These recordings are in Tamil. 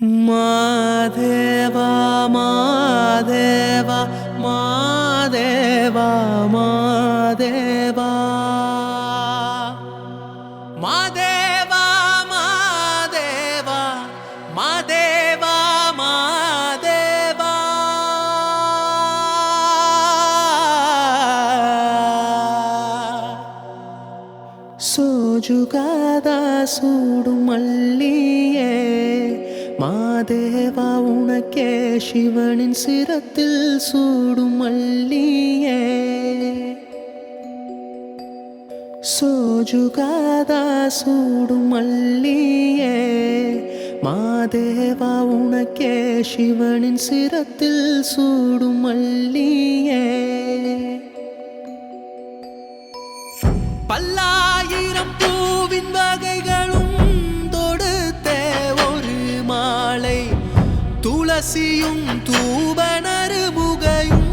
மாதேவா மாதேவா மாதேவா மாதேவா மாதேவா மாதேவா மாதேவா மாதேவா சோஜுகாத சூடும் மல்லியே மாதேவா உனக்கே சிவனின் சிரத்தில் சூடும் மல்லியே சோஜுகாத சூடும் மல்லியே மாதேவா உனக்கே சிவனின் சிரத்தில் சூடும் மல்லியே பல்லாயிரம் பூவின் வகைகளும் தொடுத்தே ஒரு மாலை துளசியும் தூபனறுமுகையும்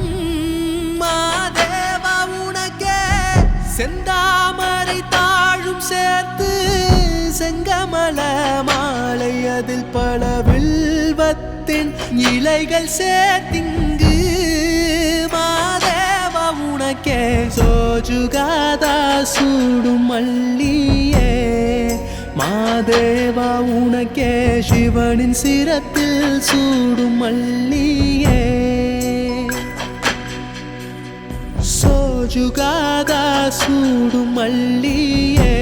மாதேவா உனக்கே செந்தாமரை தாழும் சேர்த்து செங்கமல மாலை அதில் பல வில்வத்தின் இலைகள் சேர்த்திங்கு மாதேவா உனக்கே சோஜுகாத சூடும் மல்லியே மாதேவா உனக்கே சிவனின் சிரத்தில் சூடும் மல்லியே சோஜுகாத சூடும் மல்லியே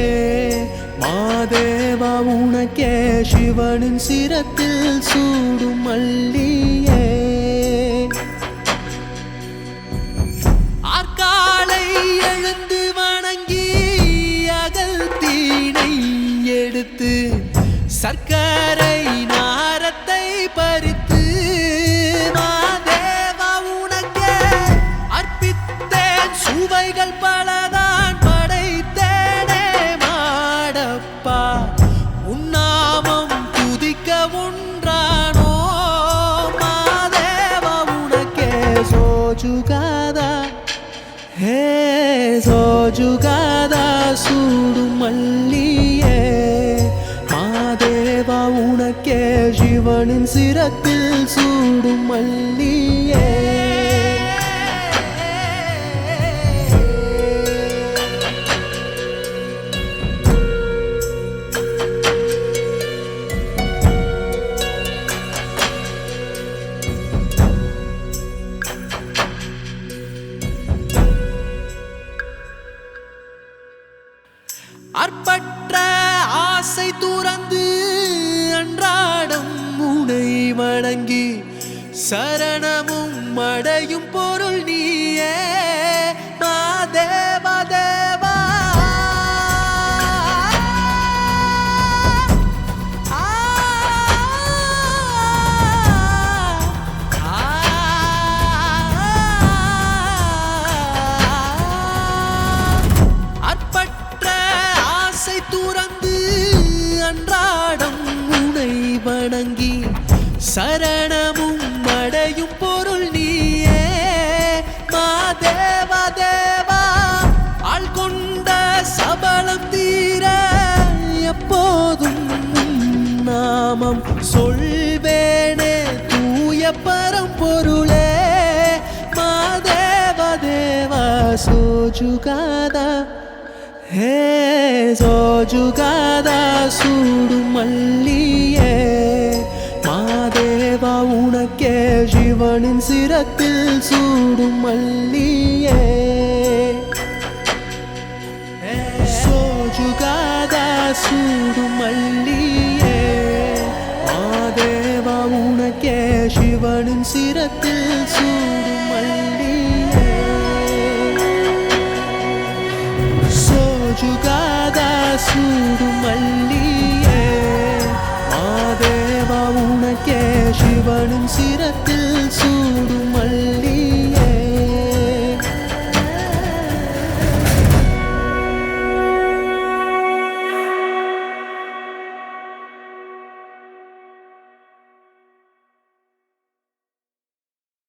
மாதேவா உனக்கே சிவனின் சிரத்தில் சூடும் மல்லியே ஆற்காலை எழுந்து வணங்கி அகல் தீனை எடுத்து சர்க்கரை நாரத்தை பறித்து மாதேவா உனக்கே அர்ப்பித்தேன் சுவைகள் பலதான் படைத்தேனே மாடப்பா உன்னாமம் துதிக்க ஒன்றானோ மாதேவா உனக்கே சோஜுகாதா ஹே சோஜுகாத சூடும் மல்லியே மாதேவா உனக்கே சிவனின் சிரத்தில் சூடும் மல்லியே அற்பற்ற ஆசை துறந்து அன்றாடம் உனை வணங்கி சரணமும் அடையும் பொருள் நீயே மாதேவா தேவா துறந்து அன்றாடம் உனை வணங்கி சரணமும் அடையும் பொருள் நீயே மாதேவா தேவா ஆள் கொண்ட சபலம் தீர எப்போதும் நாமம் சொல்வேனே தூய பரம்பொருளே மாதேவா தேவா சோஜுகாதா ஹே சோஜுகாத சூடும் மல்லியே மாதேவா உனக்கே சிவனின் சிரத்தில் சூடும் மல்லியே சோஜுகாத சூடும் மல்லியே மாதேவா உனக்கே சிவனின் சிரத்தில் சூடும் மல்லியே சோஜுகாத சூடும் மல்லியே மாதேவா உனக்கே சிவனின் சிரத்தில்